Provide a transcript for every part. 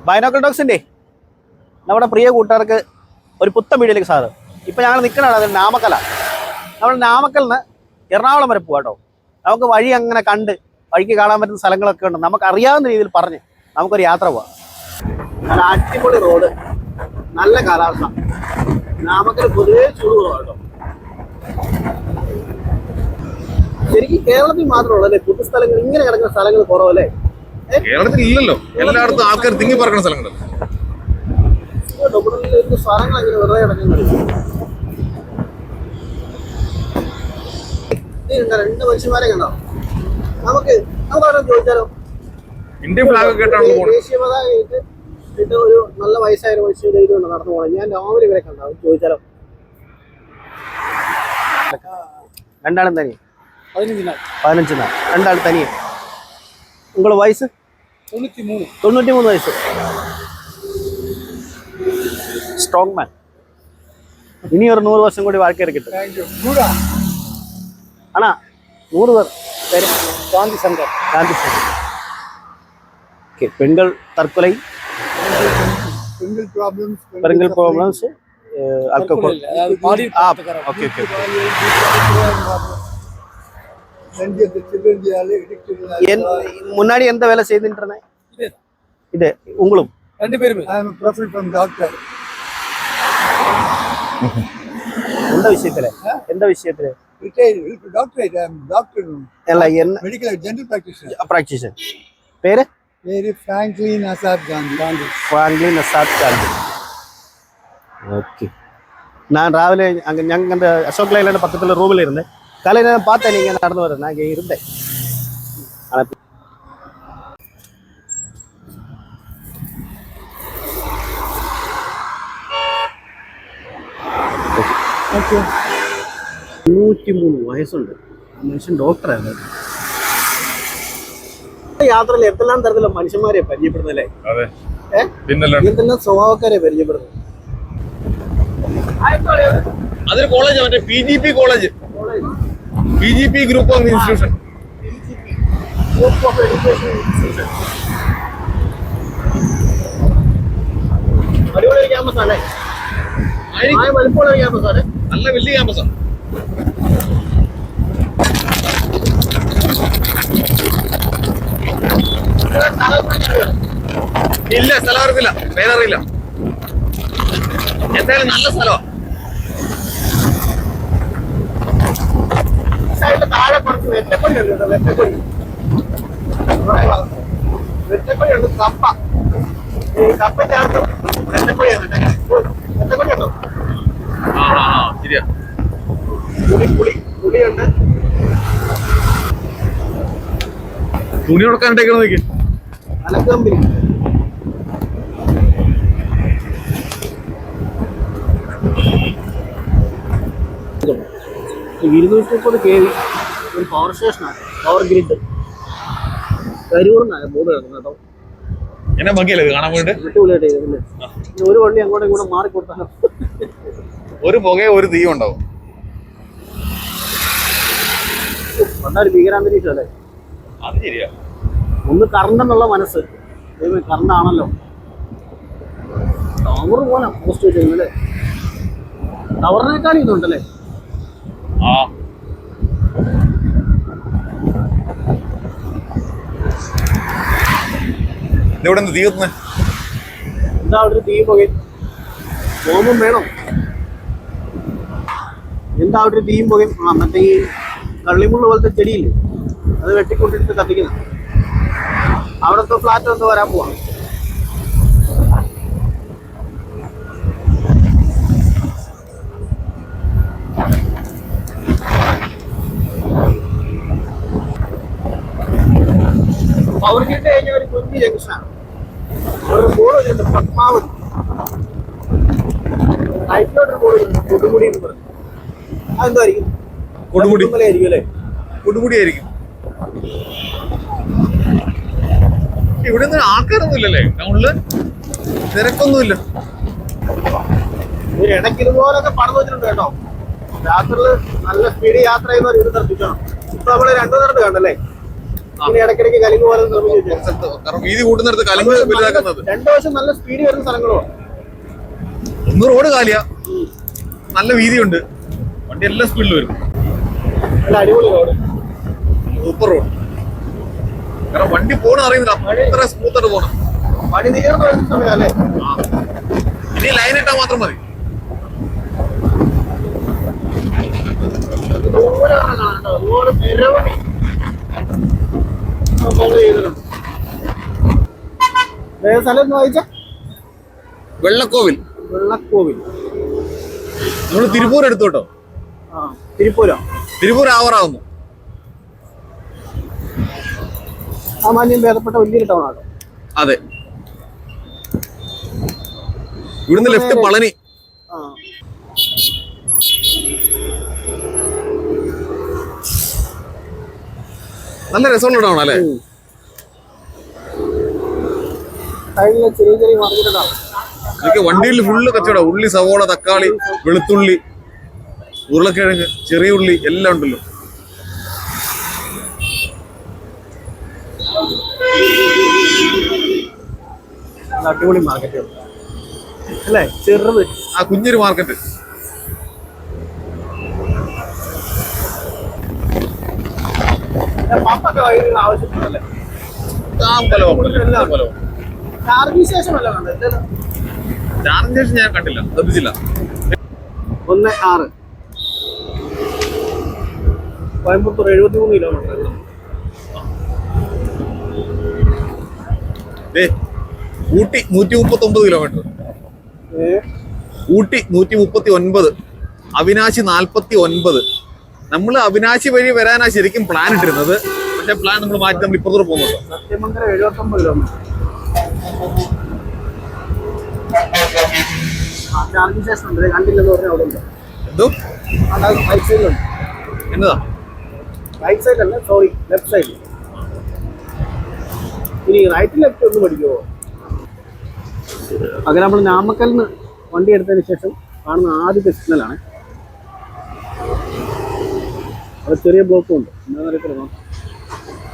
ബൈനോക്കൽ ടോക്സിൻ്റെ നമ്മുടെ പ്രിയ കൂട്ടുകാർക്ക് ഒരു പുത്തൻ വീഡിയോയിലേക്ക് സാറ്. ഇപ്പം ഞങ്ങൾ നിൽക്കണതാണ് അത് നാമക്കലാണ്. നമ്മൾ നാമക്കലിന് എറണാകുളം വരെ പോകാം കേട്ടോ. നമുക്ക് വഴി അങ്ങനെ കണ്ട് വഴിക്ക് കാണാൻ പറ്റുന്ന സ്ഥലങ്ങളൊക്കെ ഉണ്ട്. നമുക്ക് അറിയാവുന്ന രീതിയിൽ പറഞ്ഞ് നമുക്കൊരു യാത്ര പോവാം. നല്ല അടിപൊളി റോഡ്, നല്ല കാലാവസ്ഥ. നാമക്കൽ പൊതുവേ ചൂട് കുറവാണ് കേട്ടോ. ശരിക്കും കേരളത്തിൽ മാത്രമുള്ളല്ലേ പൊതു സ്ഥലങ്ങൾ, ഇങ്ങനെ കിടക്കുന്ന സ്ഥലങ്ങൾ കുറവല്ലേ? കേരളത്തിൽ ഇല്ലല്ലോ, എല്ലായിടത്തും ആൾക്കാർ തിങ്ങി പറക്കുന്ന സ്ഥലങ്ങൾ. സ്ഥലങ്ങൾ ഇങ്ങനെ വെറുതെ കിടക്കുന്നത്. രണ്ട് മനുഷ്യന്മാരെ കണ്ടോ? നമുക്ക് അവിടെ ചോദിച്ചാലോ? ഇന്ത്യൻ ഫ്ലാഗ് ഒക്കെ ദേശീയ പതാക ഇട്ട് ഒരു നല്ല വയസ്സായ മനുഷ്യൻ ചെയ്തുകൊണ്ട് നടന്നു പോകണം. ഞാൻ രാവിലെ ഇവരെ കണ്ടോ, ചോദിച്ചാലോ? രണ്ടാളും തനിയെ 15 നാൾ, രണ്ടാൾ തനിയെ. നിങ്ങളുടെ വയസ്സ് 93 വയസ്സ്. സ്ട്രോങ് മാൻ. ഇനി ഒരു 100 വർഷം കൂടി വാഴ്ക്കേറി കിട്ടും. ആണാ 100 പേര്. ഗാന്ധി സംഘം. ഓക്കെ. പെൺകൾ തற்கொலை, പെൺകൾ പ്രോബ്ലംസ്, ആൽക്കഹോൾ. ഓക്കെ. முன்னாடி எந்த வேலை செய்துட்டு இருந்தேன்? இது உங்களும் ரெண்டு பேரும்? எந்த விஷயத்துல? இல்ல என்ன மெடிக்கல் பிராக்டிஷனர். பேரு ஃப்ராங்க்லின் அசாத் காந்தி. ஓகே. நான் ராவிலே அங்கே அந்த அசோக் லைலாண்ட் பக்கத்தில் ரூமில் இருந்தேன். காலையில் நான் பார்த்தேன் நீங்கள் நடந்து வரேன். நான் இங்கே இருந்தேன். ഓക്കെ. 103 വയസ്സുണ്ട്. മനുഷ്യൻ ഡോക്ടറാണ്. യാത്രയിൽ എന്തെല്ലാം തരത്തിലുള്ള മനുഷ്യന്മാരെ പരിചയപ്പെടുന്നല്ലേ? എന്തെല്ലാം സ്വഭാവക്കാരെ പരിചയപ്പെടുന്നത്. അതൊരു കോളേജ്, മറ്റേ PGP college, PGP group of institution. അടിപൊളി ക്യാമ്പസ് അല്ലേ? വലിപ്പമുള്ള ക്യാമ്പസ് ആണ്. നല്ല വലിയ ക്യാമ്പസാണ്. ഇല്ല, സ്ഥലം അറിയില്ല, പേരറിയില്ല. എന്തായാലും നല്ല സ്ഥലമാണ്. താഴെ കുറച്ച് വെറ്റപ്പണിയുണ്ട്. വെറ്റപ്പണിയുണ്ട്. കപ്പ ചേർത്ത് വെറ്റപ്പണിയുണ്ടോ? ശരിയാ. പുളിയുണ്ട്. തുണി കൊടുക്കാനിട്ടേക്കണം. നോക്കി അലക്കമ്പനി. $230 kV ഒരു പവർ സ്റ്റേഷനാണ്. Power grid. കരിയൂർന്നാണ് ബോർഡ് കിടക്കുന്നത് കേട്ടോ. എന്നെ ഭംഗിയല്ലേ കാണാൻ വേണ്ടി? അടിപൊളിയായിട്ട് ചെയ്തിട്ടുണ്ട്. ഒരു വള്ളി അങ്ങോട്ടും ഇങ്ങോട്ടും മാറിക്കൊടുത്താലോ. ഒരു പുകയോ ഒരു തീയും ഉണ്ടാവും. പണ്ടാല് ഭീകരാന്തരീക്ഷം അല്ലേ? അത് ശരിയാ. ഒന്ന് കറണ്ട് എന്നുള്ള മനസ്സ്. കറണ്ടാണല്ലോ. ടവർ പോലെ പോസ്റ്റ് വെച്ചിരുന്നല്ലേ? ടവറിനേക്കാളും ഇതുണ്ടല്ലേ? ഇവിടെ തീ കത്തുന്നേ? എന്താ അവിടെ തീ പുകയും ബോംബും വേണം? എന്താ അവിടെ തീയും പുകയും? മറ്റേ ഈ കള്ളിമുള്ള പോലത്തെ ചെടിയില്ലേ, അത് വെട്ടിക്കൊണ്ടിട്ട് കത്തിക്കുന്നത്. അവിടുത്തെ ഫ്ലാറ്റ് ഒന്ന് വരാൻ പോവാം. പവർ ഗ്രിഡ് കഴിഞ്ഞ ഒരു കുഞ്ഞി ജംഗ്ഷനാണ്. ഒരു ബോർഡ് പത്മാവതി. റൈറ്റിലോട്ടൊരു ബോർഡ് കൊടുമുടി എന്ന് പറഞ്ഞു. അതെന്തായിരിക്കും? കൊടുമുടിയായിരിക്കും അല്ലേ? കൊടുമുടിയായിരിക്കും. ഇവിടെ ഒന്നും ആൾക്കാരൊന്നും ഇല്ലല്ലേ ടൗണില്? തിരക്കൊന്നുമില്ല. ഇടയ്ക്ക് ഇതുപോലൊക്കെ പണിത് വെച്ചിട്ടുണ്ട് കേട്ടോ. രാത്രിയിൽ നല്ല സ്പീഡ് യാത്ര ചെയ്യുന്നവർ ഇത് ശ്രദ്ധിക്കണം. ഇപ്പൊ നമ്മള് 2 നേരത്ത് കണ്ടല്ലേ? ഇനി ഇടയ്ക്കിടയ്ക്ക് കലിങ്ക് പോലെ നിർമ്മിച്ചു കാരണം വീതി കൂട്ടുന്നിടത്ത് കലിങ്ക് വലുതാക്കുന്നത്. രണ്ടു വശം നല്ല സ്പീഡ് വരുന്ന സ്ഥലങ്ങളും ഒന്ന് റോഡ് കാലിയാ, നല്ല വീതിയുണ്ട്, വണ്ടി എല്ലാ സ്പീഡിൽ വരും. നല്ല അടിപൊളി റോഡ്, സൂപ്പർ റോഡ്. കാരണം വണ്ടി പോണെന്ന് അറിയുന്നില്ല, അത്ര സ്മൂത്തായിട്ട് പോണം. പണി തീർന്നു വരുന്ന സമയം അല്ലേ? ഇനി ലൈൻ ഇട്ടാൽ മാത്രം മതി. സ്ഥലം എന്ന് വായിച്ച വെള്ളക്കോവിൽ. വെള്ളക്കോവിൽ നമ്മള് തിരുപ്പൂർ എടുത്തു കേട്ടോ. തിരുപ്പൂരോ? തിരുപ്പൂർ ആവറാവുന്നു. സാമാന്യം ഭേദപ്പെട്ട വലിയൊരു ടൗൺ ആട്ടോ. അതെ, ഇവിടുന്ന് ലെഫ്റ്റ് പളനി. നല്ല രസമുള്ള ടൗൺ അല്ലേ? ചെറിയ ചെറിയ മാർക്കറ്റാണ്. ഇതൊക്കെ വണ്ടിയിൽ ഫുള്ള് കച്ചവടം. ഉള്ളി, സവോള, തക്കാളി, വെളുത്തുള്ളി, ഉരുളക്കിഴങ്ങ്, ചെറിയ ഉള്ളി എല്ലാം ഉണ്ടല്ലോ. അടിപൊളി മാർക്കറ്റ് അല്ലേ? ചെറുത് ആ കുഞ്ഞൊരു മാർക്കറ്റ്. ആവശ്യത്തിനല്ലേ? ചാർജിങ് സ്റ്റേഷൻ ഞാൻ കണ്ടില്ല, ശ്രദ്ധിച്ചില്ല. 1-6 കോയമ്പത്തൂർ 73 കിലോമീറ്റർ. ഊട്ടി 139 കിലോമീറ്റർ. ഊട്ടി 139, അവിനാശി 49. നമ്മള് അവിനാശി വഴി വരാനാ ശരിക്കും പ്ലാൻ ഇട്ടിരുന്നത്. പക്ഷെ പ്ലാൻ നമ്മൾ മാറ്റി നമ്മൾ ഇപ്പുറത്തോട്ട് പോകുന്നുണ്ടോ. സത്യമംഗലം 79 കിലോമീറ്റർ. ചാർജിങ് സ്റ്റേഷൻ ഉണ്ട്, കണ്ടില്ലെന്ന് പറഞ്ഞാൽ അവിടെ ഉണ്ട്. എന്തോ റൈറ്റ് സൈഡിലുണ്ട്. എന്നതാ? റൈറ്റ് സൈഡിലല്ല, സോറി, ലെഫ്റ്റ് സൈഡിൽ. ഇനി റൈറ്റ് ലെഫ്റ്റ് ഒന്ന് പഠിക്കുമോ? അങ്ങനെ നമ്മൾ നാമക്കലിൽ നിന്ന് വണ്ടി എടുത്തതിന് ശേഷം കാണുന്ന ആദ്യത്തെ സിഗ്നലാണ്. അവിടെ ചെറിയ ബ്ലോക്കും ഉണ്ട്.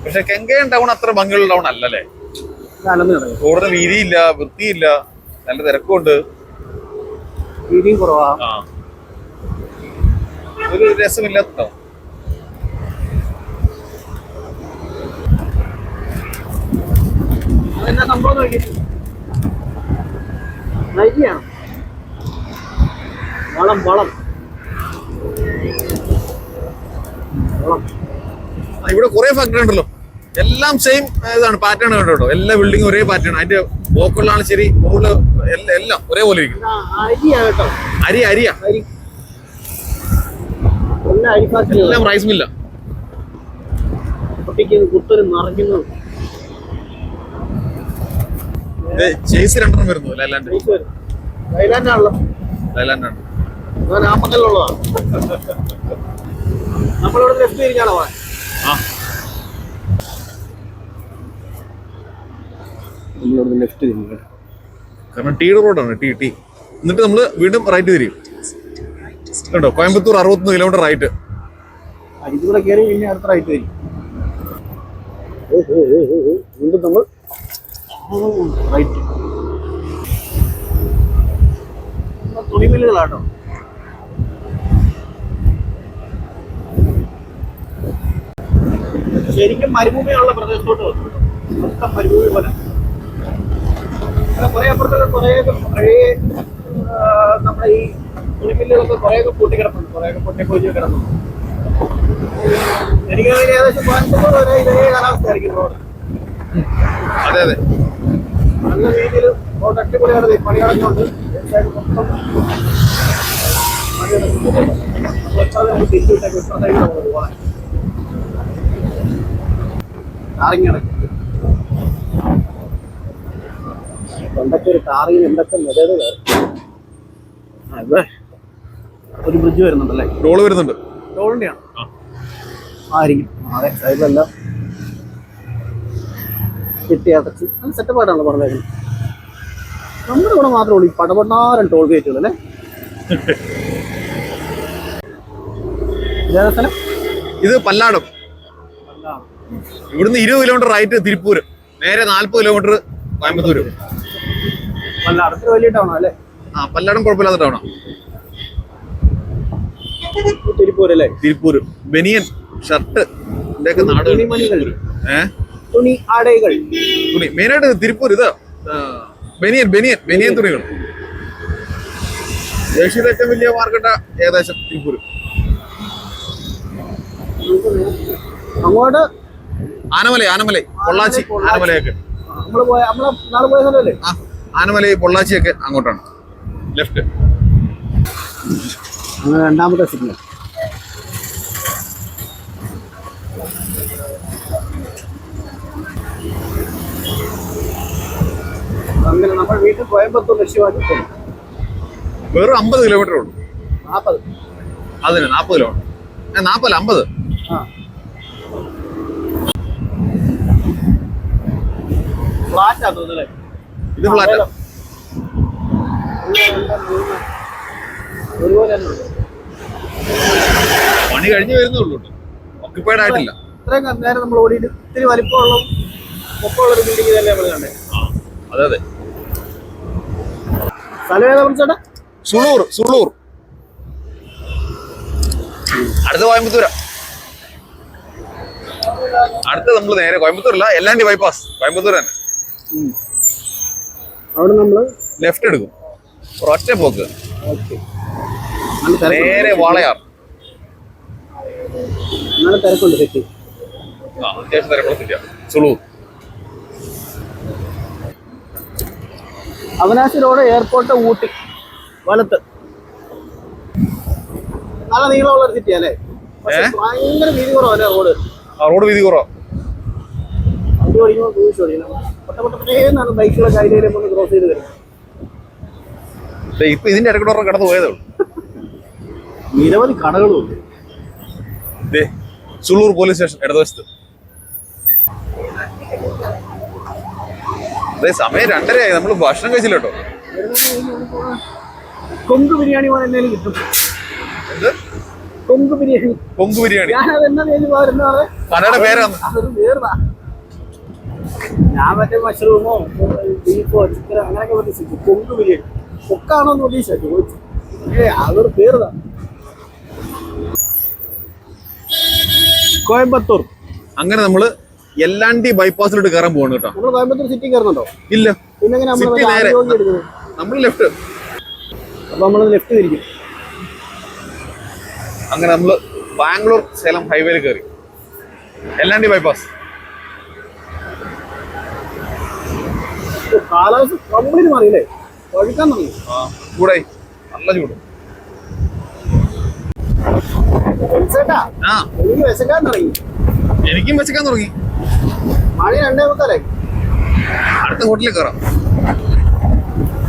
പക്ഷെ കെങ്കയം ടൗൺ അത്ര ഭംഗിയുള്ള ടൗൺ അല്ലല്ലേ? അലന്ന് കിടക്കും. റോഡിന് വീതിയില്ല, വൃത്തിയില്ല, നല്ല തിരക്കുണ്ട്, വീതിയും കുറവാ. ഒരു രസമില്ലാത്ത ടൗൺ. അതെന്നാ സംഭവം നോക്കി നൈറ്റിയാണ്. വളം വളം വളം. ഇവിടെ കുറെ ഫാക്ടറി ഉണ്ടല്ലോ, എല്ലാം സെയിം ഇതാണ്, പാറ്റേൺ കേട്ടോ. എല്ലാ ബിൽഡിങ്ങും ഒരേ പാറ്റേൺ. അതിന്റെ ബോക്കുകളാണ് ശരി, മുകളില് എല്ലാം ഒരേപോലെ ഇരിക്കും. അരിയാ കേട്ടോ, അരിയാ അരി എല്ലാം റൈസ് മില്ല. പൊട്ടിക്കുന്നു, കുത്തനും നിറയ്ക്കുന്നു. ചേസ് 2 വരുന്നു. ലൈലാൻഡ് ലൈലാൻഡാണല്ലോ. ലൈലാൻഡാണ്. നാമക്കലിലുള്ളതാണ്. നമ്മളിവിടെ ലെഫ്റ്റ് തിരിഞ്ഞാണോ പോകാൻ? നമ്മളിവിടെ ലെഫ്റ്റ് തിരിഞ്ഞു. കാരണം ടീ റോഡാണ്, ടി എന്നിട്ട് നമ്മള് വീണ്ടും റൈറ്റ് തിരിയും കേട്ടോ. Coimbatore 61 kilometre right. ഇതിലൂടെ കയറി പിന്നെ അടുത്ത റൈറ്റ് തിരിയും. വീണ്ടും നമ്മൾ റൈറ്റ്. തുണിമില്ലുകളാട്ടോ. ശരിക്കും മരുഭൂമിയുള്ള പ്രദേശത്തോട്ട് വന്നു. മൊത്തം മരുഭൂമി പോലെ. കുറെ അപ്പുറത്തൊക്കെ കുറേയൊക്കെ പഴയ നമ്മുടെ ഈ തുണിമില്ലുകളൊക്കെ കുറേയൊക്കെ പൊട്ടിക്കിടപ്പുണ്ട്, കുറേയൊക്കെ പൊട്ടിപ്പൊഴിച്ച് കിടന്നു. എനിക്ക് ഏകദേശം കോയമ്പത്തൂർ വരെ ഇതേ കാലാവസ്ഥയായിരിക്കും റോഡ്. അതെ അതെ, നല്ല രീതിയിൽ റോഡ് അടിപൊളിയാണ്. പണി നടന്നുകൊണ്ട് മൊത്തം തിരിച്ചുവിട്ടേക്ക് ഇപ്പുറത്തേക്ക് പോകാൻ ടാറിങ്ങാണ്. എന്തൊക്കെ ഒരു ടാറിങ്ങിന് എന്തൊക്കെ മെതേഡുകൾ. ഇവിടെ ഒരു ബ്രിഡ്ജ് വരുന്നുണ്ടല്ലേ? ടോള് വരുന്നുണ്ട്. ടോളിൻ്റെയാണ് ആയിരിക്കും. അതെ, സൈഡിലെല്ലാം കെട്ടി അടച്ച് നല്ല സെറ്റപ്പായിട്ടാണല്ലോ പറഞ്ഞേക്കുന്നത്. നമ്മുടെ ഇവിടെ മാത്രമേ ഉള്ളൂ ഈ പടപണ്ടാരം ടോൾ ഗേറ്റുകൾ അല്ലേ? ഇത് പല്ലാടം. ഇവിടുന്ന് 20 കിലോമീറ്റർ റൈറ്റ് തിരുപ്പൂര്, നേരെ 40 കിലോമീറ്റർ കോയമ്പത്തൂര്. അടുത്തൊരു വലിയ ടൗൺ അല്ലേ? പല്ലടം കുഴപ്പമില്ലാത്ത ടൗണാ. തിരുപ്പൂര് അല്ലേ? തിരുപ്പൂര് ബനിയൻ ഷർട്ട് ഒക്കെ നാട്. തുണി ആടകൾ തുണി മെയിനായിട്ട് തിരുപ്പൂർ ഇത് ബനിയൻ ബനിയൻ ബനിയൻ തുണികൾ. ഏഷ്യയിലെ ഏറ്റവും വലിയ മാർക്കറ്റാ ഏകദേശം തിരുപ്പൂര്. അങ്ങോട്ട് ആനമലൈ ആനമലൈ പൊള്ളാച്ചി ആനമലയൊക്കെ ആനമലൈ പൊള്ളാച്ചിയൊക്കെ അങ്ങോട്ടാണ് ലെഫ്റ്റ്. രണ്ടാമത്തെ സിഗ്നൽ. അങ്ങനെ നമ്മൾ വീട്ടിൽ കോയമ്പത്തൂർ ലക്ഷ്യമാക്കി വെറും 50 കിലോമീറ്റർ ഉള്ളൂ. 40 അതിന് 40 കിലോമീറ്റർ 40 50. ഫ്ലാറ്റാ തോന്നുന്നല്ലേ? ഇത് ഫ്ലാറ്റാ. പണി കഴിഞ്ഞു വരുന്നേ ഉള്ളൂ, ഓക്യുപ്പൈഡ് ആയിട്ടില്ല. ഇത്രയും നേരം നമ്മൾ ഓടിയിട്ട് ഇത്തിരി വലിപ്പമുള്ള ഒരു ബിൽഡിംഗ് തന്നെ നമ്മൾ കണ്ടേ. അതെ അതെ. സ്ഥലം ഏതാ വിളിച്ചോട്ടെ? സുളൂർ. സുളൂർ അടുത്ത കോയമ്പത്തൂരാ. അടുത്ത നമ്മൾ നേരെ കോയമ്പത്തൂരല്ല, എല്ലാണ്ടി ബൈപ്പാസ് കോയമ്പത്തൂർ തന്നെ. അവിടെ നമ്മള് ലെഫ്റ്റ് എടുക്കും, ഒറ്റ പോക്ക് നേരെ വാളയാർ. തിരക്കുണ്ട് സെറ്റ്. അത്യാവശ്യം തിരക്കുള്ള സിറ്റിയാ സുളൂർ. അവനാശി റോഡ്, എയർപോർട്ട്, ഊട്ടി വലത്ത്. നല്ല നീളമുള്ള ഒരു സിറ്റി അല്ലേ? ഭയങ്കര വീതി കുറവല്ലേ റോഡ്? റോഡ് വീതി കുറവാ. വണ്ടി ഓടിക്കുമ്പോൾ ക്രൂസ് ഓടിക്കണം. ബൈക്കുകളൊക്കെ അതിലേക്ക് ഒന്ന് ക്രോസ് ചെയ്ത് വരും. ഇപ്പൊ ഇതിന്റെ ഇടയ്ക്കൂടെ കടന്നു പോയതേ ഉള്ളൂ. നിരവധി കടകളും സുളൂർ പോലീസ് സ്റ്റേഷൻ ഇടതുവശത്ത്. അതെ, സമയം 2:30 ആയി, നമ്മള് ഭക്ഷണം കഴിച്ചില്ല കേട്ടോ. കൊങ്ക് ബിരിയാണി പോലെ എന്തെങ്കിലും കിട്ടും. കൊങ്ക് ബിരിയാണി. കൊങ്ക് ബിരിയാണി കടയുടെ പേരാണ്. അതൊരു വേർതാ. ഞാൻ മറ്റേ മഷ്റൂമോ ബീഫോ ചിക്കനോ അങ്ങനെയൊക്കെ പ്രതീക്ഷിച്ചു. കൊങ്ക് ബിരിയാണി കൊക്കാണോന്ന് പ്രതീക്ഷിച്ചു. അതൊരു പേർതാ. കോയമ്പത്തൂർ. അങ്ങനെ നമ്മള് എല്ലാണ്ടി ബൈപ്പാസിലോട്ട് കയറാൻ പോകണം കേട്ടോ. നമ്മൾ കോയമ്പത്തൂർ സിറ്റി കയറുന്നുണ്ടോ? ഇല്ല, പിന്നെ നമ്മൾ ലെഫ്റ്റ്. അപ്പൊ നമ്മള് ലെഫ്റ്റ് തിരിക്കും. അങ്ങനെ നമ്മള് ബാംഗ്ലൂർ സേലം ഹൈവേയിൽ കയറി എല്ലാണ്ടി ബൈപ്പാസ്. കാലാവസ്ഥ കംപ്ലീറ്റ് മാറിയില്ലേ? ഒഴുക്കാൻ തുടങ്ങി. ചൂടായി, നല്ല ചൂട്. എനിക്കും വെച്ചക്കാൻ തുടങ്ങി. മണി 2:45. അടുത്ത ഹോട്ടലിൽ കയറാം.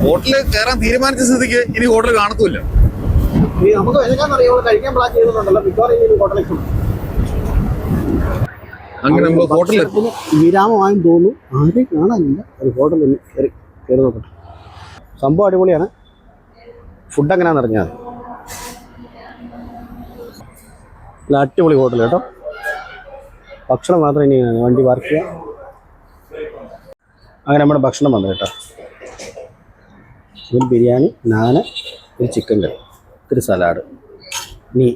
ഹോട്ടലിൽ കയറാൻ തീരുമാനിച്ച സ്ഥിതിക്ക് ഇനി ഹോട്ടൽ കാണത്തുമില്ല. നമുക്ക് വിശക്കാൻ അറിയാം, കഴിക്കാൻ പ്ലാൻ ചെയ്തിട്ടുണ്ടല്ലോ. മിക്കവാറും ഹോട്ടലിൽ അങ്ങനെ നമ്മൾ ഹോട്ടലിൽ വിരാമമായും തോന്നുന്നു. ആരെയും കാണാനില്ല. ഒരു ഹോട്ടലിൽ കയറി നോക്കട്ടെ. സംഭവം അടിപൊളിയാണ്. ഫുഡ് എങ്ങനെയാണെന്ന് അറിഞ്ഞാൽ നല്ല അടിപൊളി ഹോട്ടൽ കേട്ടോ. ഭക്ഷണം മാത്രം ഇനി വണ്ടി പാർക്ക് ചെയ്യാം. അങ്ങനെ നമ്മുടെ ഭക്ഷണം വന്നു കേട്ടോ. ഒരു ബിരിയാണി, നാന്, ഒരു ചിക്കൻ കറി, ഒരു സലാഡ്. ഇനി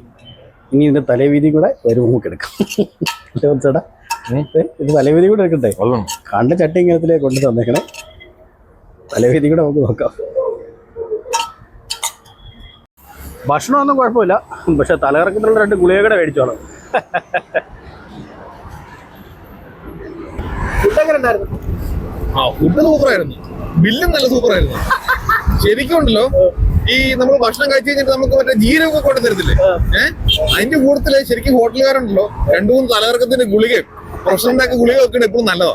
ഇതിൻ്റെ തലവീതി കൂടെ വരുമ്പോൾ നമുക്ക് എടുക്കാം. ചേട്ടാ, ഇത് തലവീതി കൂടെ എടുക്കട്ടെ. കണ്ട ചട്ടി ഇങ്ങനത്തിലേക്ക് കൊണ്ട് തന്നേക്കണേ. തലവീതി കൂടെ നമുക്ക് നോക്കാം. ഭക്ഷണമൊന്നും കുഴപ്പമില്ല, പക്ഷെ തലകറക്കത്തിലുള്ള 2 ഗുളികയുടെ മേടിച്ചോളാം. ഫുഡ് എങ്ങനെ ഉണ്ടായിരുന്നു? ഫുഡ് സൂപ്പറായിരുന്നു, ബില്ലും നല്ല സൂപ്പറായിരുന്നു. ശരിക്കും ഉണ്ടല്ലോ, ഈ നമ്മൾ ഭക്ഷണം കഴിച്ചു കഴിഞ്ഞിട്ട് നമുക്ക് മറ്റേ ജീരകമൊക്കെ കൊണ്ട് തരത്തില്ലേ, അതിന്റെ കൂട്ടത്തില് ശരിക്കും ഹോട്ടലുകാരുണ്ടല്ലോ 2-3 തലകറക്കത്തിന്റെ ഗുളികയും പ്രശ്നത്തിന്റെ ഗുളിക വെക്കണ എപ്പോഴും നല്ലതാ.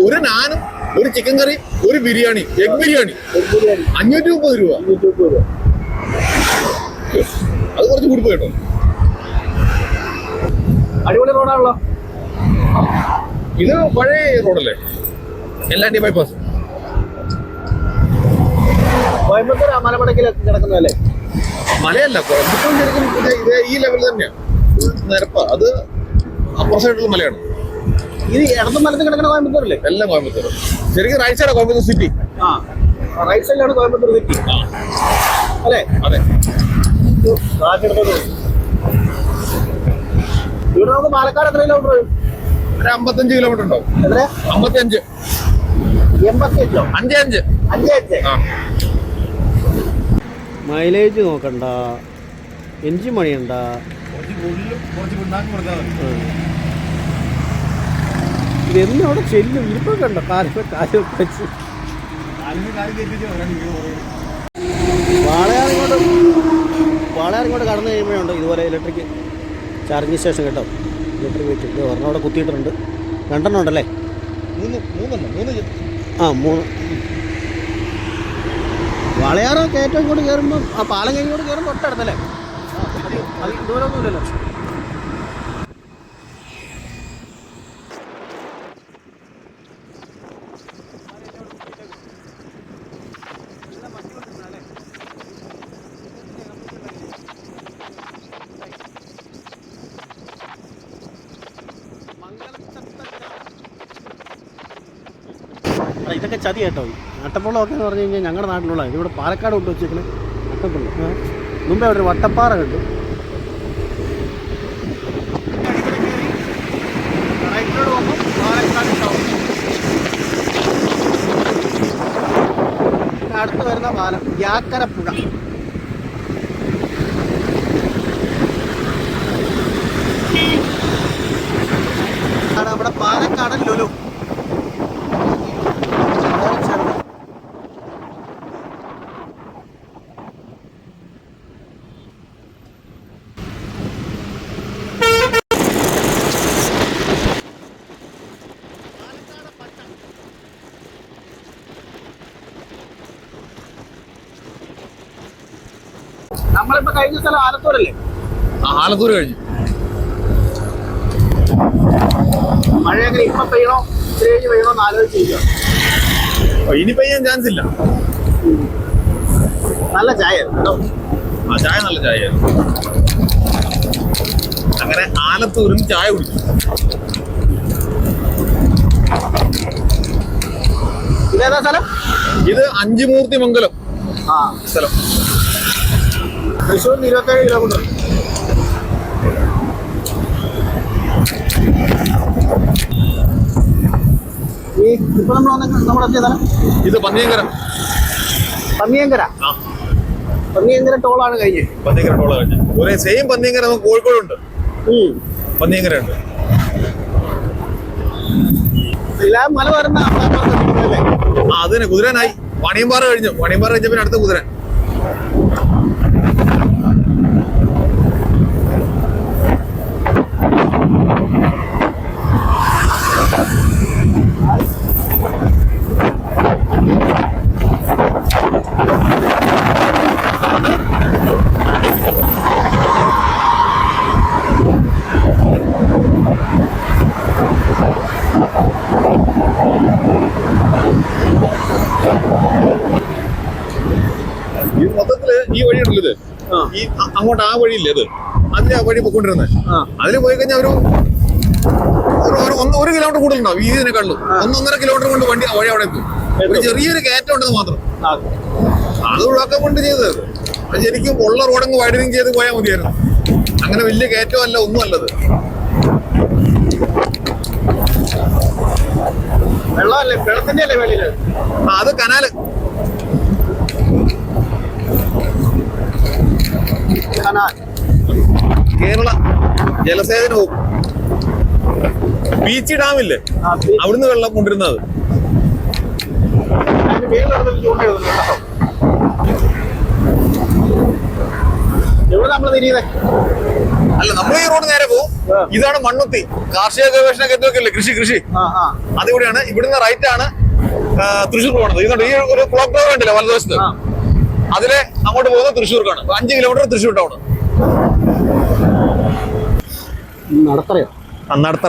ഒരു നാനും, ഒരു ചിക്കൻ കറി, ഒരു ബിരിയാണി, എഗ് ബിരിയാണി 530 രൂപ. അത് കുറച്ച് കൂടി കേട്ടോ. അടിപൊളി റോഡാണല്ലോ ഇത്. പഴയ റോഡല്ലേ, എല്ലാണ്ടി ബൈപ്പാസ്. കോയമ്പത്തൂർ മലമടക്കിലൊക്കെ കിടക്കുന്നതല്ലേ? മലയല്ല, കോയമ്പത്തൂർ ശരിക്കും ഈ ലെവൽ തന്നെയാണ്. നിരപ്പ അത് അപ്പുറത്തായിട്ടുള്ള മലയാണ്. ഇത് ഇടത്തും വലത്തും കിടക്കുന്ന കോയമ്പത്തൂരല്ലേ? എല്ലാം കോയമ്പത്തൂർ. ശരിക്കും റൈറ്റ് സൈഡാണ് കോയമ്പത്തൂർ സിറ്റി. ആ, റൈറ്റ് സൈഡിലാണ് കോയമ്പത്തൂർ സിറ്റി അല്ലേ? അതെ. ഇവിടെ നമുക്ക് പാലക്കാട് എത്ര കിലോമീറ്റർ വരും? ഒരു 55 കിലോമീറ്റർ ഉണ്ടാവും. എത്ര? 55. 85. 55. 55. മൈലേജ് നോക്കണ്ട, എഞ്ചിൻ മണിയുണ്ട. ഇതെന്നും അവിടെ ചെല്ലും. ഇപ്പൊ കണ്ടോ കാലൊക്കെ വെച്ച് വാളയാറിങ്ങോട്ട് കടന്നു കഴിയുമ്പോഴുണ്ട് ഇതുപോലെ ഇലക്ട്രിക് ചാർജിങ് സ്റ്റേഷൻ കേട്ടോ. ഇലക്ട്രിക് വെച്ചിട്ട് ഒരെണ്ണം അവിടെ കുത്തിയിട്ടുണ്ട്. 2 ഉണ്ടല്ലേ? 3. ആ 3. വാളയാറ് കയറ്റം ഇങ്ങോട്ട് കയറുമ്പോൾ ആ പാലം കഴിഞ്ഞോട്ട് കയറുമ്പോൾ തൊട്ടടുത്തല്ലേ? അത് ദൂരമൊന്നുമില്ലല്ലോ. ഇതൊക്കെ ചതി കേട്ടോ. അട്ടപ്പള്ളമൊക്കെ എന്ന് പറഞ്ഞു കഴിഞ്ഞാൽ ഞങ്ങളുടെ നാട്ടിലുള്ള ഇതിവിടെ പാലക്കാട് കൊണ്ട് വെച്ചിരിക്കുന്നത് അട്ടപ്പള്ളം. മുമ്പേ അവിടെ ഒരു വട്ടപ്പാറ കണ്ടു. അടുത്ത് വരുന്ന പാലം യാക്കരപ്പുഴ. നമ്മുടെ പാലക്കാടൻ ലുലു. നമ്മളിപ്പോ കഴിഞ്ഞ സ്ഥലം ആലത്തൂരല്ലേ? ആലത്തൂർ കഴിഞ്ഞു. മഴയൊക്കെ ഇപ്പൊ പെയ്യണോ ഇത്രയും പെയ്യണോ എന്ന് ആലോചിച്ചിരിക്കുക. ഇനി പെയ്യാൻ ചാൻസ് ഇല്ല. നല്ല ചായ കേട്ടോ. ആ ചായ നല്ല ചായ. അങ്ങനെ ആലത്തൂരിൽ ചായ കുടിക്കും. ഇതേതാ സ്ഥലം? ഇത് അഞ്ചുമൂർത്തിമംഗലം സ്ഥലം. തൃശ്ശൂരിന് 27 കിലോമീറ്റർ. ഈ ഇപ്പൊ നമ്മുടെ സ്ഥലം ഇത് പന്നിയങ്കര. പന്നിയങ്കര. പന്നിയങ്കര ടോളാണ് കഴിഞ്ഞത്. പന്നിയങ്കര ടോള് കഴിഞ്ഞു. ഒരേ സെയിം പന്നിയങ്കര നമുക്ക് കോഴിക്കോടുണ്ട്. പന്നിയങ്കര ഉണ്ട്. മല വരുന്ന അത് തന്നെ കുതിരനായി. പണിയമ്പാറ കഴിഞ്ഞു. പണിയമ്പാറ കഴിഞ്ഞ പിന്നെ അടുത്ത കുതിരൻ. ഈ മൊത്തത്തില് ഈ വഴി ഉള്ളത് ഈ അങ്ങോട്ട് ആ വഴിയില്ലേ അത് അതിന് ആ വഴി പോയിക്കൊണ്ടിരുന്നത്. അതിൽ പോയി കഴിഞ്ഞാൽ ഒരു 1 കിലോമീറ്റർ കൂടുതലുണ്ടാവും ഇതിനെക്കാളും. 1.5 കിലോമീറ്റർ കൊണ്ട് വണ്ടി വഴി അവിടെ എത്തും. ഒരു ചെറിയൊരു കയറ്റം ഉണ്ടെന്ന് മാത്രം. അത് ഒഴിവാക്കാൻ കൊണ്ട് ചെയ്തത്. അത് ശരിക്കും ഉള്ള റോഡങ്ങ് വൈഡനിങ് ചെയ്ത് പോയാൽ മതിയായിരുന്നു. അങ്ങനെ വലിയ കയറ്റം അല്ല, ഒന്നും അല്ലത്. വെള്ളമല്ലേ? വെള്ളത്തിന്റെ അല്ലേ വെളിയില്? അത് കനാല്. കേരള ജലസേചന വകുപ്പ്. ബീച്ച് ഡാമില്ലേ, അവിടുന്ന് വെള്ളം കൊണ്ടിരുന്നത്. അല്ല, നമ്മൾ ഈ റോഡ് നേരെ പോകും. ഇതാണ് മണ്ണുത്തി കാർഷിക ഗവേഷണ കേന്ദ്രമൊക്കെ അല്ലേ, കൃഷി. അതിവിടെയാണ്. ഇവിടുന്ന് റൈറ്റ് ആണ് തൃശ്ശൂർ പോകണത്. ഇതുകൊണ്ട് ഈ ഒരു ക്ലോക്ക് ടവർ ഉണ്ടല്ലോ വലതുവശത്ത്, അതിലെ അങ്ങോട്ട് പോകുന്നത് തൃശ്ശൂർക്കാണ്. 5 കിലോമീറ്റർ തൃശ്ശൂർ ടൗൺ.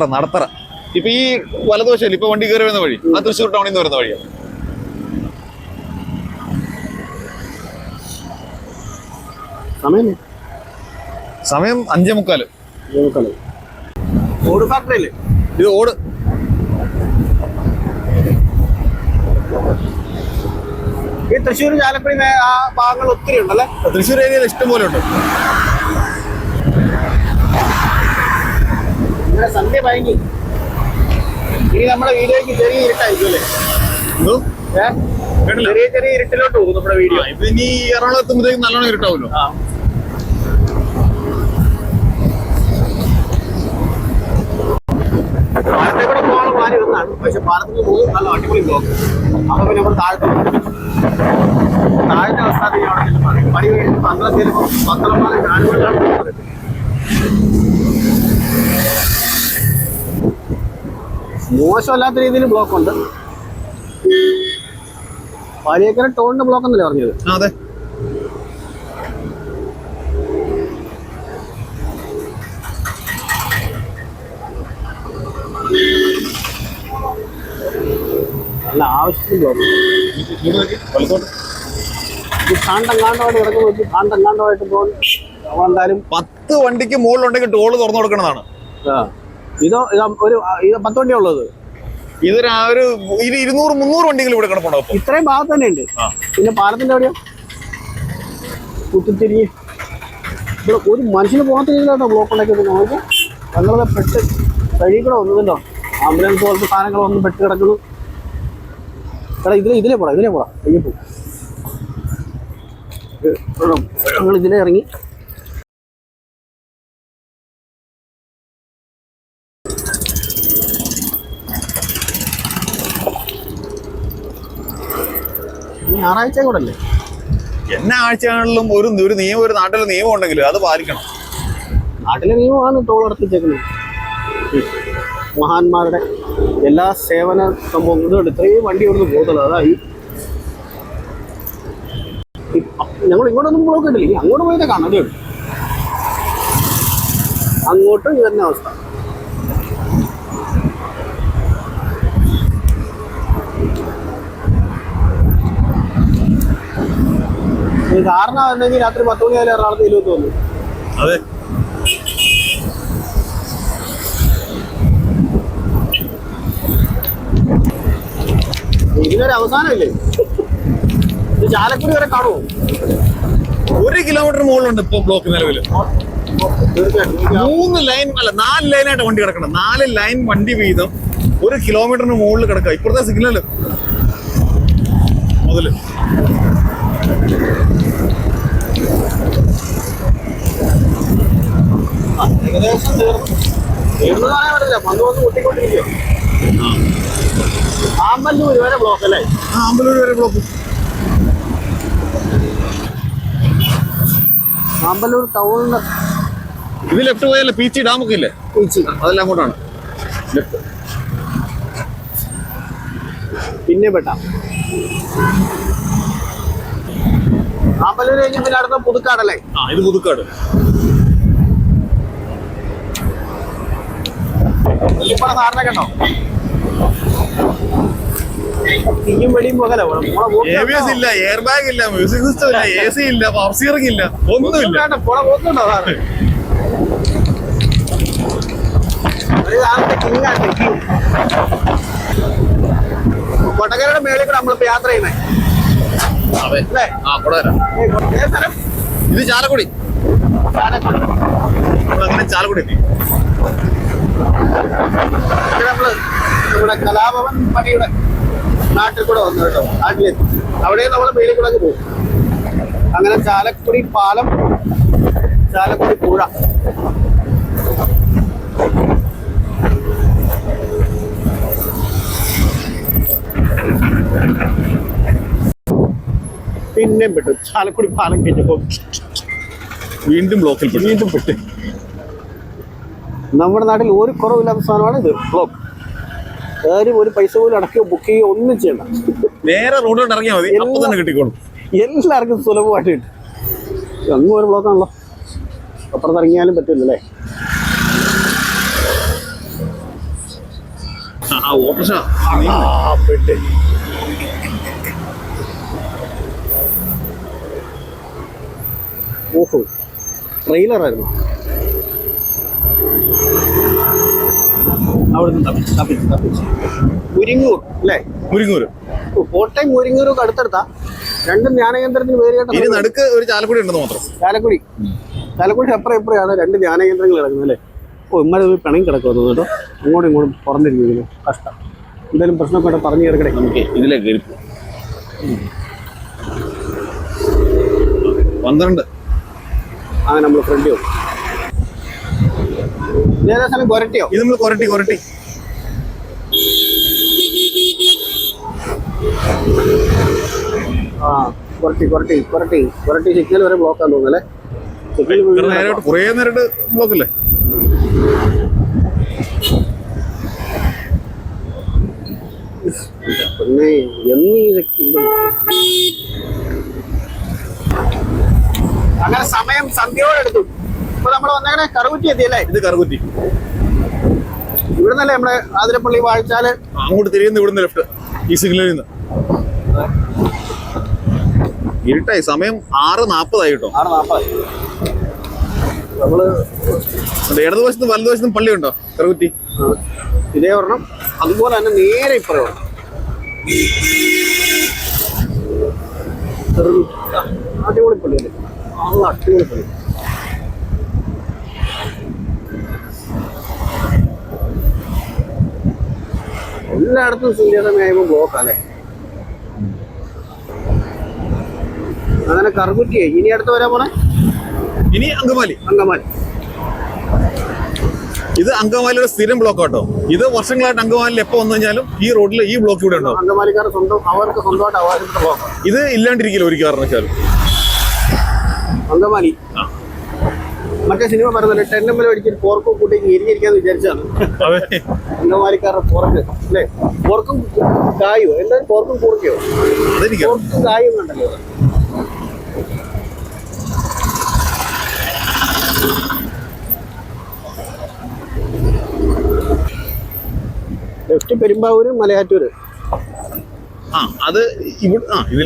നടത്തറ. ഇപ്പൊ ഈ വലതുവശം ഇപ്പൊ വണ്ടി കയറി വരുന്ന വഴി ആ തൃശ്ശൂർ ടൗണിൽ നിന്ന് വരുന്ന വഴിയാണ്. സമയം 5:45. ഓട് ഫാക്ടറിയില്ലേ ഇത് ഓട്. ഈ തൃശ്ശൂർ ചാലക്കുടി ആ ഭാഗങ്ങൾ ഒത്തിരി ഉണ്ടല്ലേ? തൃശ്ശൂർ ഏരിയയിൽ ഇഷ്ടം പോലെ ഉണ്ട്. ഇങ്ങനെ സന്ധ്യ ഭയങ്കി ഇനി നമ്മുടെ വീഡിയോയ്ക്ക് ചെറിയ ഇരുട്ടായിരിക്കും അല്ലേ? ചെറിയ ചെറിയ ഇരുട്ടിലോട്ട് പോകും നമ്മുടെ വീഡിയോ. ഇപ്പൊ ഇനി എറണാകുളം എത്തുമ്പോഴത്തേക്കും നല്ലോണം ഇരുട്ടാവുമല്ലോ. പാലത്തെ കൂടെ പോകാനുള്ള പ്ലാനി ഒന്നാണ്, പക്ഷെ പാലത്തിന് പോകും നല്ല അടിപൊളി ബ്ലോക്ക്. അപ്പൊ പിന്നെ നമ്മൾ താഴത്തെ അവസ്ഥ പണി കഴിഞ്ഞ് പന്ത്രണ്ട് ഞാനുകൊണ്ടാണ് മോശമല്ലാത്ത രീതിയിൽ ബ്ലോക്ക് ഉണ്ട്. പാലിയേക്കര ടോളിന്റെ ബ്ലോക്ക് എന്നല്ലേ പറഞ്ഞത്? അതെ. നല്ല ആവശ്യത്തിന് ബ്ലോക്ക്. കാണ്ടങ്ങാണ്ടോട്ട് കിടക്കുന്ന കാണ്ടങ്ങാണ്ടോട്ട് പോകും. എന്തായാലും 10 വണ്ടിക്ക് മുകളിലുണ്ടെങ്കിൽ ടോള് തുറന്നു കൊടുക്കണതാണ്. ഇതോ ഒരു 10 വണ്ടിയാ ഉള്ളത്. ഇതൊരു 200-300 വണ്ടികൾ ഇവിടെ കിടപ്പുണ്ടോ? ഇത്രയും ഭാഗത്ത് തന്നെ ഉണ്ട്. പിന്നെ പാലത്തിന്റെ എവിടെയോ കുത്തിത്തിരിഞ്ഞ് ഇവിടെ ഒരു മനുഷ്യന് പോകാത്ത രീതിയിലാട്ടോ ബ്ലോക്ക് ഉണ്ടാക്കിയത്. നമുക്ക് ഞങ്ങളത് പെട്ട് വഴി കൂടെ വന്നതല്ലോ, ആംബുലൻസ് പോലത്തെ സാധനങ്ങളൊന്നും പെട്ട് കിടക്കുന്നു. എടാ ഇതിലേ പോടാ വയ്യ പോകും. ഞങ്ങൾ ഇതിലേ ഇറങ്ങി. ഞായറാഴ്ച കൂടെ അല്ലേ? എല്ലാ ആഴ്ചകളിലും ഒരു നിയമം, ഒരു നാട്ടിലെ നിയമം ഉണ്ടെങ്കിൽ അത് പാലിക്കണം. നാട്ടിലെ നിയമമാണ് ടോൾ അടപ്പിച്ചേക്കുന്നത്. മഹാന്മാരുടെ എല്ലാ സേവന സംഭവം ഇതുകൊണ്ട് ഇത്രയും വണ്ടി ഇവിടുന്ന് പോകുന്നത്. അതായി ഞങ്ങൾ ഇങ്ങോട്ടൊന്നും ബ്ലോക്ക് ഇട്ടില്ല. ഇനി അങ്ങോട്ട് പോയതേ കാണാതെ ഉള്ളൂ. അങ്ങോട്ടും ഇത് തന്നെ അവസ്ഥ. കാരണം എന്തെങ്കിലും രാത്രി 10 മണി ആയാലും എറണാകുളത്ത് ഇരുപത്തി തോന്നുന്നു. അതെ. ഇതിനൊരു അവസാനമില്ലേ? ഇത് ചാലക്കുടി വരെ കാണുമോ? 1 കിലോമീറ്റർ മുകളിലുണ്ട് ഇപ്പൊ ബ്ലോക്ക് നിലവിൽ. 4 ലൈനായിട്ട് വണ്ടി കിടക്കണം. 4 ലൈൻ വണ്ടി വീതം 1 കിലോമീറ്ററിന് മുകളിൽ കിടക്കുക. ഇപ്പുറത്തെ സിഗ്നല് മുതല് ഏകദേശം തീർന്നു പറയാൻ പറ്റില്ല. വന്ന് കൂട്ടിക്കൊണ്ടിരിക്കുക. ആമ്പല്ലൂർ വരെ ബ്ലോക്ക് അല്ലേ? ആമ്പല്ലൂർ വരെ ബ്ലോക്ക്. ആമ്പല്ലൂർ ടൗണിന്റെ ഇത് ലെഫ്റ്റ് പോയല്ലേ പീച്ചി ഡാമൊക്കെ ഇല്ലേ? അതെല്ലാം അങ്ങോട്ടാണ് ലെഫ്റ്റ്. പിന്നെ പെട്ട ആമ്പല്ലൂർ കഴിഞ്ഞ് പിന്നെ അടുത്ത പുതുക്കാടല്ലേ? ഇത് പുതുക്കാട്. ഇവിടെ സാറിനെ കേട്ടോ, തീയും വെളിയും പോകല. ABS ഇല്ല, എയർ ബാഗ് ഇല്ല, മ്യൂസിക് സിസ്റ്റം ഇല്ല, AC ഇല്ല, പവർ സ്റ്റിയറിംഗ് ഇല്ല, ഒന്നുമില്ല. പുറ പോക്കുണ്ടോ സാറ്? കൊട്ടക്കരയുടെ മേളിൽ കൂടെ നമ്മളിപ്പോ യാത്ര ചെയ്യുന്നേ. ഇത് ചാലക്കുടി. നമ്മളങ്ങനെ ചാലക്കുടി എത്തി. നമ്മള് നമ്മുടെ കലാഭവൻ പണിയുടെ നാട്ടിൽ കൂടെ വന്നു കേട്ടോ. നാട്ടിലെത്തി അവിടെ നമ്മൾ മേളിൽ കൂടെ പോകും. അങ്ങനെ ചാലക്കുടി പാലം, ചാലക്കുടി പുഴ. പിന്നെയും പെട്ടു. ചാലക്കുടി പാലം കഴിഞ്ഞപ്പോ വീണ്ടും ബ്ലോക്കിൽ പെട്ട്. നമ്മുടെ നാട്ടിൽ ഒരു കുറവില്ലാത്ത സാധനമാണ് ഇത് ബ്ലോക്ക്. ആരും ഒരു പൈസ പോലും അടക്കുകയോ ബുക്ക് ചെയ്യുകയോ ഒന്നും ചെയ്യണ്ട. നേരെ റോഡിലോട്ട് ഇറങ്ങിയാൽ മതി, അപ്പൊ തന്നെ കിട്ടിക്കോളും. എല്ലാവർക്കും സുലഭമായിട്ട് കിട്ടും. അങ്ങ് ഒരു ബ്ലോക്കാണല്ലോ, അപ്പുറത്ത് ഇറങ്ങിയാലും പറ്റില്ലല്ലേ? ഓഹോ, ട്രെയിലറായിരുന്നു. അവിടുന്ന് തപ്പിച്ച് മുരിങ്ങൂർ അല്ലേ? മുരിങ്ങൂര്. കോട്ടയം മുരിങ്ങൂരൊക്കെ അടുത്തടുത്താ. രണ്ടും ധ്യാനകേന്ദ്രത്തിന് പേര് കേട്ട. ഇനി നടുക്ക് ഒരു ചാലക്കുടി ഉണ്ടെന്ന് മാത്രം. ചാലക്കുടി അപ്പുറം ഇപ്പുറമാണ് രണ്ട് ധ്യാനകേന്ദ്രങ്ങൾ കിടക്കുന്നത് അല്ലേ? ഓ ഇമ്മ പണയും കിടക്കുന്നു കേട്ടോ. അങ്ങോട്ടും ഇങ്ങോട്ടും പുറന്നിരിക്കുന്നു. കഷ്ടം. എന്തെങ്കിലും പ്രശ്നമൊക്കെ പറഞ്ഞു ചേർക്കണേ. നമുക്ക് ഇതിലേക്ക് 12 അങ്ങനെ നമ്മൾ ഫ്രണ്ട് പോകും. ഏതാ സ്ഥലം? കൊരട്ടിയോ? ഇത് നമ്മൾ കൊരട്ടി. ആ കൊരട്ടി സിഗ്നൽ വരെ ബ്ലോക്ക് ആണെന്ന് തോന്നുന്നല്ലേ? കുറേ നേരമായിട്ട് ബ്ലോക്ക് അല്ലേ? പിന്നെ അങ്ങനെ സമയം സന്ധ്യയോടെടുത്തു. ഇപ്പൊ നമ്മൾ വന്നേനെ കറുകുറ്റി എത്തിയല്ലേ? ഇത് കറുകുറ്റി. ഇവിടെ നിന്നല്ലേ നമ്മുടെ ആതിരപ്പള്ളി വാഴച്ചാല്? അങ്ങോട്ട് തിരിയുന്ന ഇവിടുന്ന് ലെഫ്റ്റ്, ഈ സിഗ്നലിൽ നിന്ന്. ഇരുട്ടായി. സമയം 6:40 കേട്ടോ. 6:40. നമ്മള് ഇടതുവശത്തും വലതുവശത്തും പള്ളിയുണ്ടോ കറുകുറ്റി? ഇതേ ഒരെണ്ണം, അതുപോലെ തന്നെ നേരെ ഇപ്പുറം അടിപൊളി പള്ളിയല്ലേ? നല്ല അടിപൊളി പള്ളി. എല്ലായിടത്തും സുന്ദരമായപ്പോ ബ്ലോക്കല്ലേ? അങ്ങനെ കറുകുറ്റിയായി. ഇനി അടുത്ത് വരാൻ പോണേ ഇനി അങ്കമാലി. ഇത് അങ്കമാലിയുടെ സ്ഥിരം ബ്ലോക്ക് കേട്ടോ. ഇത് വർഷങ്ങളായിട്ട് അങ്കമാലിയിൽ എപ്പോ വന്നു കഴിഞ്ഞാലും ഈ റോഡിൽ ഈ ബ്ലോക്ക് ഇവിടെ ഉണ്ടോ? അങ്കമാലിക്കാർ അവർക്ക് സ്വന്തമായിട്ട് അവകാശപ്പെട്ട ബ്ലോക്ക്. ഇത് ഇല്ലാണ്ടിരിക്കില്ല ഒരു കാരണവശാലും. അങ്കമാലി മറ്റേ സിനിമ പറഞ്ഞല്ലേ, ടെന്നമ്മൽ അടിച്ചിട്ട് പോർക്കും കൂട്ടിക്ക് എരിഞ്ഞിരിക്കാന്ന് വിചാരിച്ചാണ് അങ്കമാലിക്കാരുടെ പോർക്ക് അല്ലേ? പോർക്കും കായോ? എന്തായാലും പോർക്കും കൂർക്കയോ? പോർക്കും കായും കണ്ടല്ലോ. ലെഫ്റ്റ് പെരുമ്പാവൂര്, മലയാറ്റൂര്. അത്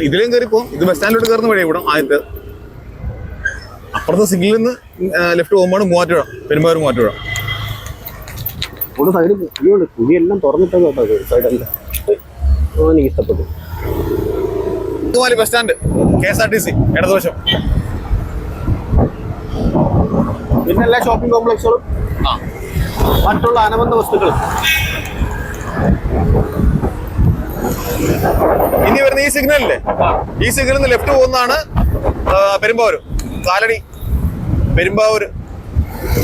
ഇതിലേം കയറിപ്പോ. ഇത് ബസ് സ്റ്റാൻഡിലോട്ട് കയറുന്ന വഴിയാ ഇവിടെ ആദ്യത്തെ. അപ്പുറത്തെ സിഗ്നലിൽ നിന്ന് ലെഫ്റ്റ് പോകുമ്പോൾ മൂവാറ്റുപുഴ, പെരുമ്പാവൂർ മൂവാറ്റുപുഴ. ഇവിടെ സൈഡ് പുതിയുണ്ട്, പുതിയെല്ലാം തുറന്നിട്ടത് കേട്ടോ. സൈഡല്ല എനിക്ക് ഇഷ്ടപ്പെട്ടു. Angamaly bus stand, KSRTC ഇടതുവശം. പിന്നെ എല്ലാ ഷോപ്പിംഗ് കോംപ്ലക്സുകളും മറ്റുള്ള അനുബന്ധ വസ്തുക്കളും. ഇനി വരുന്ന ഈ സിഗ്നലില്ലേ, ഈ സിഗ്നലിൽ നിന്ന് ലെഫ്റ്റ് പോകുന്നതാണ് പെരുമ്പാവൂർ, കാലടി, പെരുമ്പാവൂർ,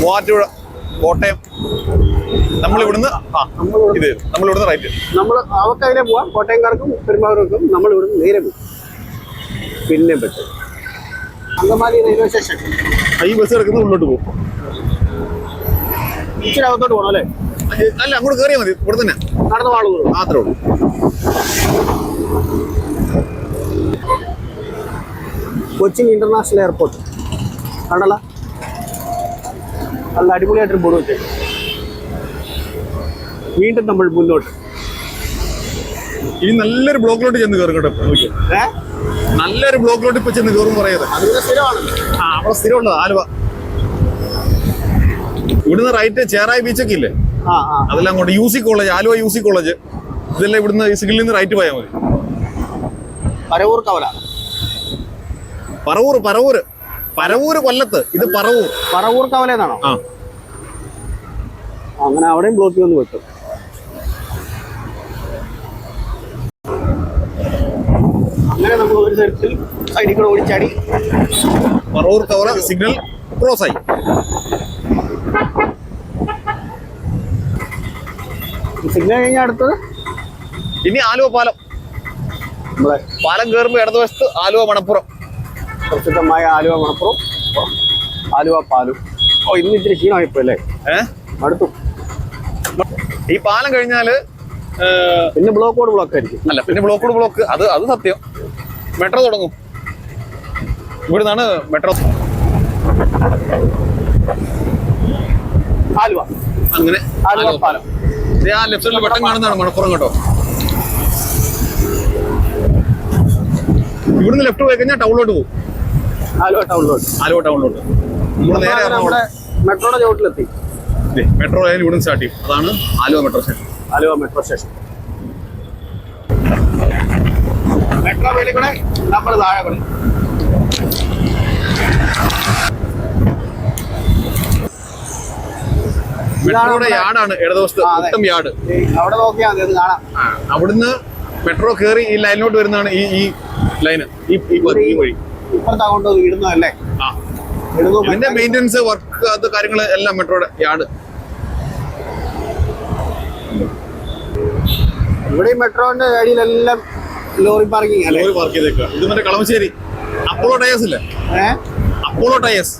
മൂവാറ്റുപുഴ, കോട്ടയം. നമ്മളിവിടുന്ന് റൈറ്റ്. നമ്മൾ അവക്കതിലെ പോവാം. കോട്ടയംകാർക്കും പെരുമ്പാവൂർക്കും നമ്മൾ ഇവിടുന്ന് നേരെ പോകും. പിന്നെ പറ്റും അങ്കമാലി റെയിൽവേ സ്റ്റേഷൻ. ഈ ബസ് കിടക്കുന്ന ഉള്ളോട്ട് പോകും. ഇച്ചിരി അകത്തോട്ട് പോകണം അല്ലേ? അല്ല, അങ്ങോട്ട് കയറിയാൽ മതി. ഇവിടെ തന്നെ നടന്നു വാളുള്ളൂ. മാത്രമേ ഉള്ളൂ. കൊച്ചിൻ ഇന്റർനാഷണൽ എയർപോർട്ട് കണ്ടല്ല? നല്ല അടിപൊളിയായിട്ടൊരു ബോർഡ് വെച്ചേ. വീണ്ടും നമ്മൾ മുന്നോട്ട്. ഇനി നല്ലൊരു ബ്ലോക്കിലോട്ട് ചെന്ന് കയറും കേട്ടോ. നല്ലൊരു ബ്ലോക്കിലോട്ട് ഇപ്പൊ ചെന്ന് കയറും പറയുന്നത്. അതിന്റെ സ്ഥിരമാണ്. അവിടെ സ്ഥിരമുള്ളത് ആലുവ. ഇവിടുന്ന് റൈറ്റ് ചേറായി ബീച്ചൊക്കെ ഇല്ലേ, അതെല്ലാം അങ്ങോട്ട് UC college, Aluva UC college, ഇതെല്ലാം ഇവിടുന്ന് സിഗ്നലിൽ നിന്ന് റൈറ്റ് പോയാൽ മതി. പരവൂർ കവല. പരവൂര് കൊല്ലത്ത്. ഇത് പറവൂർ കവല എന്നാണോ? അങ്ങനെ അവിടെയും ബ്ലോക്ക് വന്ന് വെട്ടും. അങ്ങനെ നമ്മൾ ഒരു സൈഡിൽ കൂടെ ഓടിച്ചാടി പറവൂർ കവല സിഗ്നൽ ക്രോസ് ആയി. സിഗ്നൽ കഴിഞ്ഞാൽ അടുത്തത് ഇനി ആലുവ പാലം. നമ്മളെ പാലം കയറുമ്പോൾ ഇടതുവശത്ത് ആലുവ മണപ്പുറം. പ്രസിദ്ധമായ ആലുവ മണപ്പുറം, ആലുവ പാലും. ഇന്ന് ഇത്തിരി ക്ഷീണമായിപ്പോ അല്ലേ? അടുത്തു. ഈ പാലം കഴിഞ്ഞാല് പിന്നെ ബ്ലോക്ക് ആയിരിക്കും. അല്ല, പിന്നെ ബ്ലോക്ക് അത് സത്യം. മെട്രോ തുടങ്ങും. ഇവിടുന്നാണ് മെട്രോ. ആലുവ. അങ്ങനെ ആലുവ പാലം. ആ ലെഫ്റ്റ് സൈഡിൽ വെട്ടം കാണുന്നതാണ് മണപ്പുറം കേട്ടോ. ഇവിടുന്ന് ലെഫ്റ്റ് പോയി കഴിഞ്ഞാൽ ടൗണിലോട്ട് പോകും. ആലുവ ടൗണിലോട്ട്. നമ്മുടെ നേരെ മെട്രോയുടെ ചുവട്ടിലെത്തി. മെട്രോ ലൈൻ ഇവിടുന്ന് സ്റ്റാർട്ട് ചെയ്യും. അതാണ് Aluva metro station. Aluva metro station. Metro വേലി കൂടെ നമ്മൾ താഴെ കൂടെ. മെട്രോയുടെ യാർഡാണ് ഇടതുവശത്ത്, മൊത്തം യാർഡ്. അവിടെ നോക്കിയാൽ മതി, അത് കാണാം. അവിടുന്ന് മെട്രോ കയറി ഈ ലൈനിലോട്ട് വരുന്നതാണ് ഈ ലൈന്, ഈ വഴി. ഇപ്പുറത്താ കൊണ്ടുപോയി ഇടുന്നതല്ലേ? ഇതിന്റെ മെയിൻ്റെനൻസ് വർക്ക് അത് കാര്യങ്ങൾ എല്ലാം മെട്രോയുടെ യാർഡ്. ഇവിടെ മെട്രോന്റെ അടിയിലെല്ലാം ലോറി പാർക്കിംഗ് അല്ലേ? ലോറി പാർക്ക് ചെയ്തേക്കുക. ഇത് മറ്റേ കളമശ്ശേരി അപ്പോളോ ടയേഴ്സ് ഇല്ലേ? Apollo tyres.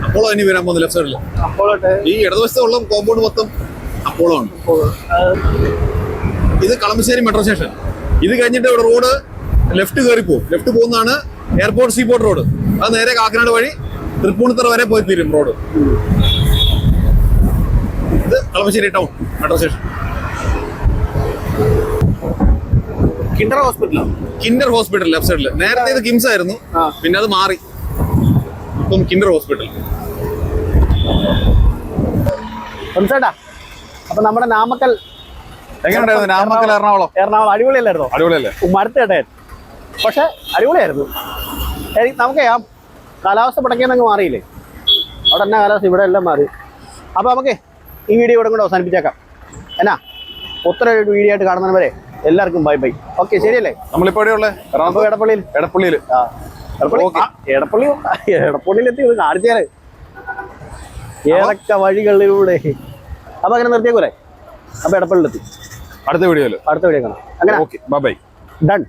അപ്പോളോ ഇനി വരാൻ പോകുന്നു ലെഫ്റ്റ് സൈഡില്. ഈ ഇടതുവശത്തെ ഉള്ള കോമ്പൗണ്ട് മൊത്തം അപ്പോളോ ആണ്. ഇത് കളമശ്ശേരി മെട്രോ സ്റ്റേഷൻ. ഇത് കഴിഞ്ഞിട്ട് ഇവിടെ റോഡ് ലെഫ്റ്റ് കയറി പോകും. ലെഫ്റ്റ് പോകുന്നതാണ് എയർപോർട്ട് സീപോർട്ട് റോഡ്. അത് നേരെ കാക്കനാട് വഴി തൃപ്പൂണിത്തറ വരെ പോയി തീരും റോഡ്. ഇത് Kalamassery town metro station. Kinder ഹോസ്പിറ്റലോ? കിൻഡർ ഹോസ്പിറ്റൽ ലെഫ്റ്റ് സൈഡിൽ. നേരത്തെ ഇത് കിംസ് ആയിരുന്നു, പിന്നെ അത് മാറി ഇപ്പം കിൻഡർ ഹോസ്പിറ്റൽ. ചേട്ടാ, അപ്പൊ നമ്മുടെ നാമക്കൽ എങ്ങനെയുണ്ടായിരുന്നു? നാമക്കൽ എറണാകുളം അടിപൊളിയല്ലായിരുന്നോ? അടിപൊളിയല്ലേ? മടുത്ത ചേട്ടൻ, പക്ഷെ അടിപൊളിയായിരുന്നു. നമുക്കേ ആ കാലാവസ്ഥ പടക്കേന്നങ്ങ് മാറിയില്ലേ? അവിടെ എന്നാ കാലാവസ്ഥ, ഇവിടെ എല്ലാം മാറി. അപ്പൊ നമുക്ക് ഈ വീഡിയോ ഇവിടെ കൊണ്ട് അവസാനിപ്പിച്ചേക്കാം. എന്നാ ഒത്തിരി വീഡിയോ ആയിട്ട് കാണുന്നവരെ എല്ലാവർക്കും ബൈ ബൈ. ഓക്കെ, ശരിയല്ലേ? നമ്മളിപ്പോ എടപ്പള്ളിയിൽ എടപ്പള്ളിയിലെത്തി ഇത് കാണിച്ചാല് ഏതൊക്കെ വഴികളിലൂടെ. അപ്പൊ അങ്ങനെ നിർത്തിയേക്കൂലേ? അപ്പൊ എടപ്പള്ളിയിലെത്തി. അടുത്ത വീഡിയോ കാണാം. അങ്ങനെ ബൈ. ഡൺ.